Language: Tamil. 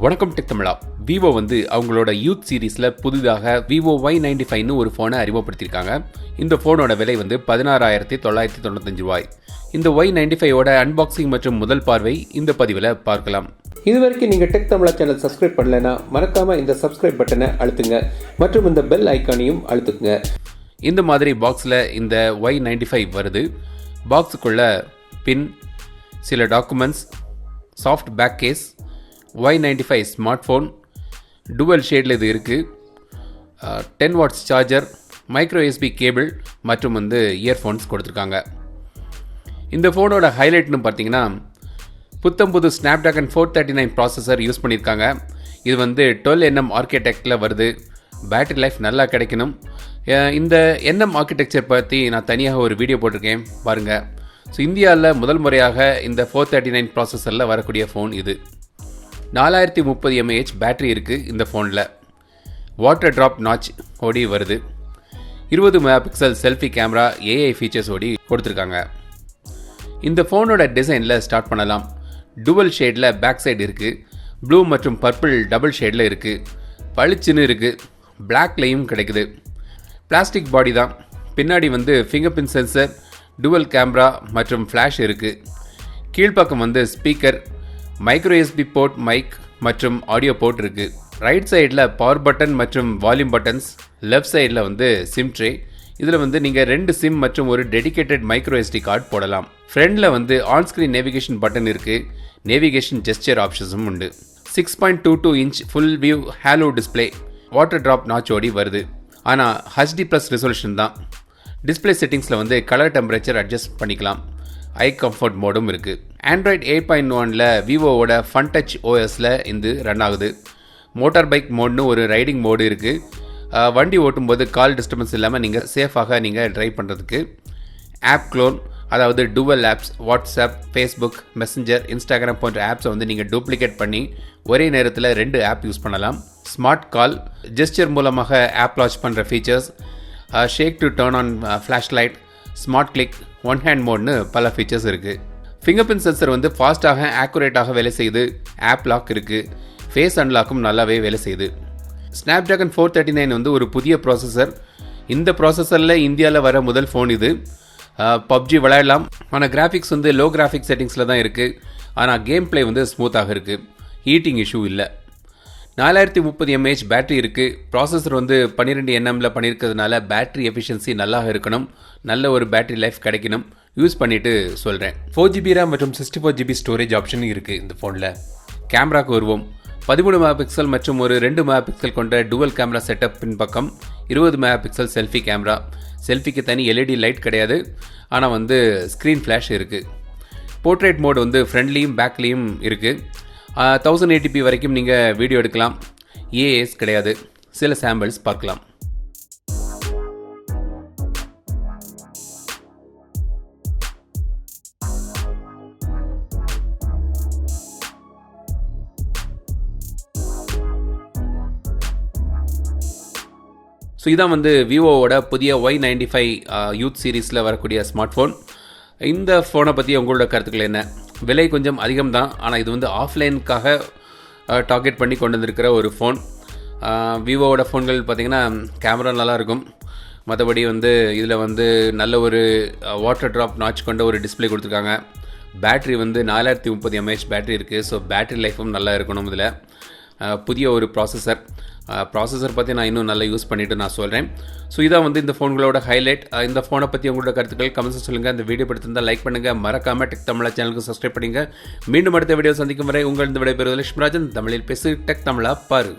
வணக்கம் டெக் தமிழா. விவோ வந்து அவங்களோட யூத் சீரீஸில் புதிதாக Vivo Y95 ஒரு ஃபோனை அறிமுகப்படுத்தியிருக்காங்க. இந்த ஃபோனோட விலை வந்து 16,995 ரூபாய். இந்த Y95 அன்பாக்சிங் மற்றும் முதல் பார்வை இந்த பதிவில் பார்க்கலாம். இதுவரைக்கும் நீங்கள் டெக் தமிழா சேனல் சப்ஸ்கிரைப் பண்ணலைன்னா மறக்காமல் இந்த சப்ஸ்கிரைப் பட்டனை அழுத்துங்க மற்றும் இந்த பெல் ஐக்கானையும் அழுத்துங்க. இந்த மாதிரி பாக்ஸில் இந்த Y95 வருது. பாக்ஸுக்குள்ள பின், சில documents, soft back case, Y95 smart phone, dual ஷேடில் இது இருக்குது, 10 watts charger, micro USB cable மற்றும் வந்து இயர்ஃபோன்ஸ் கொடுத்துருக்காங்க. இந்த ஃபோனோட ஹைலைட்னு பார்த்தீங்கன்னா புத்தம்புது ஸ்னாப்டிராகன் 439 ப்ராசஸர் யூஸ் பண்ணியிருக்காங்க. இது வந்து 12nm ஆர்கிடெக்டில் வருது. பேட்டரி லைஃப் நல்லா கிடைக்கணும். இந்த NM ஆர்கிடெக்சர் பற்றி நான் தனியாக ஒரு வீடியோ போட்டிருக்கேன், பாருங்கள். ஸோ இந்தியாவில் முதல் முறையாக இந்த 439 ப்ராசஸரில் வரக்கூடிய ஃபோன் இது. 4030 mAh பேட்டரி இருக்குது இந்த ஃபோனில். வாட்டர் ட்ராப் நாச் ஓடி வருது. 20 megapixel selfie camera, AI features ஓடி கொடுத்துருக்காங்க. இந்த ஃபோனோட டிசைனில் ஸ்டார்ட் பண்ணலாம். டுவல் ஷேடில் பேக் சைடு இருக்குது. ப்ளூ மற்றும் பர்பிள் டபுள் ஷேடில் இருக்குது. பளிச்சுன்னு இருக்குது. பிளாக்லேயும் கிடைக்குது. பிளாஸ்டிக் பாடி தான். பின்னாடி வந்து finger print sensor, dual camera மற்றும் ஃப்ளாஷ் இருக்குது. கீழ்ப்பக்கம் வந்து speaker, micro USB port, mic மற்றும் ஆடியோ போர்ட் இருக்குது. ரைட் சைடில் பவர் பட்டன் மற்றும் வால்யூம் பட்டன்ஸ், லெஃப்ட் சைடில் வந்து சிம் ட்ரே. இதில் வந்து நீங்கள் 2 சிம் மற்றும் ஒரு டெடிகேட்டட் மைக்ரோ SD கார்டு போடலாம். ஃப்ரண்டில் வந்து ஆன்ஸ்க்ரீன் நேவிகேஷன் பட்டன் இருக்குது. நேவிகேஷன் ஜெஸ்டர் ஆப்ஷன்ஸும் உண்டு. 6.22 inch full view halo display, water drop நாச்சோடி வருது. ஆனால் HD+ ரெசல்யூஷன் தான். டிஸ்பிளே செட்டிங்ஸில் வந்து கலர் டெம்பரேச்சர் அட்ஜஸ்ட் பண்ணிக்கலாம். ஐ கம்ஃபர்ட் மோடும் இருக்குது. ஆண்ட்ராய்ட் 8.1ல் விவோவோட ஃபன் டச் OSல இது ரன் ஆகுது. மோட்டார் பைக் மோட்னு ஒரு ரைடிங் மோடு இருக்குது. வண்டி ஓட்டும்போது கால் டிஸ்டர்பன்ஸ் இல்லாமல் நீங்கள் சேஃபாக நீங்கள் ட்ரைவ் பண்ணுறதுக்கு. ஆப் க்ளோன், அதாவது dual apps, WhatsApp, Facebook, Messenger, Instagram போன்ற ஆப்ஸை வந்து நீங்கள் டூப்ளிகேட் பண்ணி ஒரே நேரத்தில் 2 ஆப் யூஸ் பண்ணலாம். ஸ்மார்ட் கால், ஜெஸ்டர் மூலமாக ஆப் லான்ச் பண்ணுற features, shake to turn on flash light, smart click, one hand மோட்னு பல ஃபீச்சர்ஸ் இருக்குது. ஃபிங்கர் பிரிண்ட் சென்சர் வந்து ஃபாஸ்ட்டாக ஆக்குரேட்டாக வேலை செய்யுது. ஆப் லாக் இருக்குது. ஃபேஸ் அன்லாக்கும் நல்லாவே வேலை செய்யுது. ஸ்னாப்டிராகன் 439 வந்து ஒரு புதிய ப்ராசஸர். இந்த ப்ராசஸரில் இந்தியாவில் வர முதல் ஃபோன் இது. பப்ஜி விளையாடலாம். ஆனால் கிராஃபிக்ஸ் வந்து லோ கிராஃபிக்ஸ் செட்டிங்ஸில் தான் இருக்குது. ஆனால் கேம் பிளே வந்து ஸ்மூத்தாக இருக்குது. ஹீட்டிங் இஷ்யூ இல்லை. 4030 mAh பேட்டரி இருக்குது. ப்ராசஸர் வந்து 12nmல பண்ணியிருக்கிறதுனால பேட்டரி எஃபிஷியன்சி நல்லா இருக்கணும். நல்ல ஒரு பேட்டரி லைஃப் கிடைக்கணும். யூஸ் பண்ணிவிட்டு சொல்கிறேன். 4GB RAM மற்றும் 64GB ஸ்டோரேஜ் ஆப்ஷன் இருக்குது இந்த ஃபோனில். கேமராக்கு வருவோம். 13 மெகாபிக்சல் மற்றும் ஒரு 2 மெகாபிக்சல் கொண்ட டுவல் கேமரா செட்டப் பின்பக்கம். 20 மெகாபிக்சல் செல்ஃபி கேமரா. செல்ஃபிக்கு தனி LED லைட் கிடையாது. ஆனால் வந்து ஸ்க்ரீன் ஃப்ளாஷ் இருக்குது. போர்ட்ரேட் மோட் வந்து ஃப்ரண்ட்லேயும் பேக்லேயும் இருக்குது. 1080p வரைக்கும் நீங்கள் வீடியோ எடுக்கலாம். AAS கிடையாது. சில சாம்பிள்ஸ் பார்க்கலாம். ஸோ இதான் வந்து விவோவோட புதிய Y95 யூத் சீரீஸில் வரக்கூடிய ஸ்மார்ட் ஃபோன். இந்த ஃபோனை பற்றி உங்களோட கருத்துக்கள் என்ன? விலை கொஞ்சம் அதிகம்தான். ஆனால் இது வந்து ஆஃப்லைனுக்காக டார்கெட் பண்ணி கொண்டு வந்திருக்கிற ஒரு ஃபோன். விவோவோட ஃபோன்கள் பார்த்திங்கன்னா கேமரா நல்லாயிருக்கும். மற்றபடி வந்து இதில் வந்து நல்ல ஒரு வாட்டர் ட்ராப் நாச் கொண்ட ஒரு டிஸ்பிளே கொடுத்துருக்காங்க. பேட்ரி வந்து 4030 mAh பேட்ரி இருக்குது. ஸோ பேட்ரி லைஃபும் நல்லா இருக்கணும். இதில் புதிய ஒரு ப்ராசஸர் பற்றி நான் இன்னும் நல்லா யூஸ் பண்ணிவிட்டு நான் சொல்கிறேன். ஸோ இதான் வந்து இந்த ஃபோன்களோட ஹைலைட். இந்த ஃபோனை பற்றி உங்களோட கருத்துக்கள் கமெண்ட்ஸ் சொல்லுங்கள். இந்த வீடியோ பிடித்திருந்தால் லைக் பண்ணுங்கள். மறக்காமல் டெக் தமிழா சேனலுக்கு சப்ஸ்கிரைப் பண்ணுங்கள். மீண்டும் அடுத்த வீடியோ சந்திக்கும் வரை உங்கள் இந்த விடைபெறுவது லட்சுமிராஜன். தமிழில் பேசு, டெக் தமிழா பாரு.